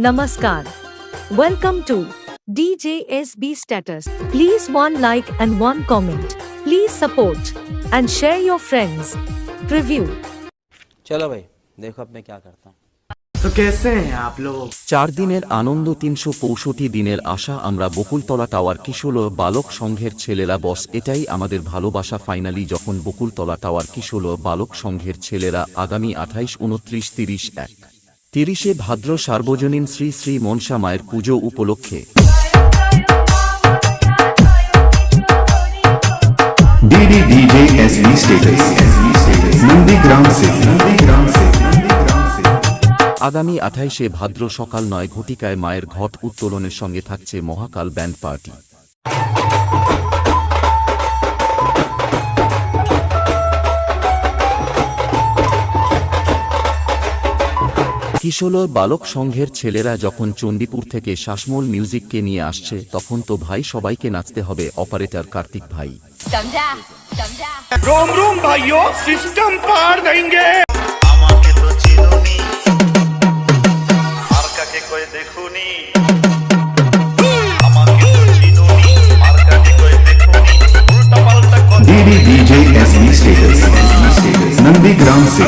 Namaskar. Welcome to DJSB Status. Please one like and one comment. Please support and share your friends. Preview. चलो भाई देखो अब मैं क्या करता हूँ। तो कैसे हैं आप लोग? 4 দিনের আনন্দ 365 দিনের আশা আমরা বকুলতলা টাওয়ার কিশোর বালক সংঘের ছেলেরা বস এটাই আমাদের ভালোবাসা ফাইনালি যখন বকুলতলা টাওয়ার কিশোর বালক সংঘের ছেলেরা আগামী 28, 29, 30, 30 ভাদ্র সার্বজনীন শ্রী শ্রী মনসা মায়ের পুজো উপলক্ষে DJSB status नंदीग्राम से আগামী 28 ভাদ্র সকাল 9 ঘটিকায় মায়ের ঘট উত্তোলনের সঙ্গে থাকছে মহাকাল ব্যান্ড পার্টি। কিশোর বালক সংঘের ছেলেরা যখন চণ্ডীপুর থেকে শাসমল মিউজিককে নিয়ে আসছে তখন তো ভাই সবাইকে নাচতে হবে। অপারেটর কার্তিক ভাই रोम रोम भाइयों, सिस्टम पार देंगे। আমাকে তো চিনুনি আর কাকে কই দেখুনি আমাকে তো চিনুনি আর কাকে কই দেখুনি উল্টা পাল্টা কথা DJSB status नंदीग्राम से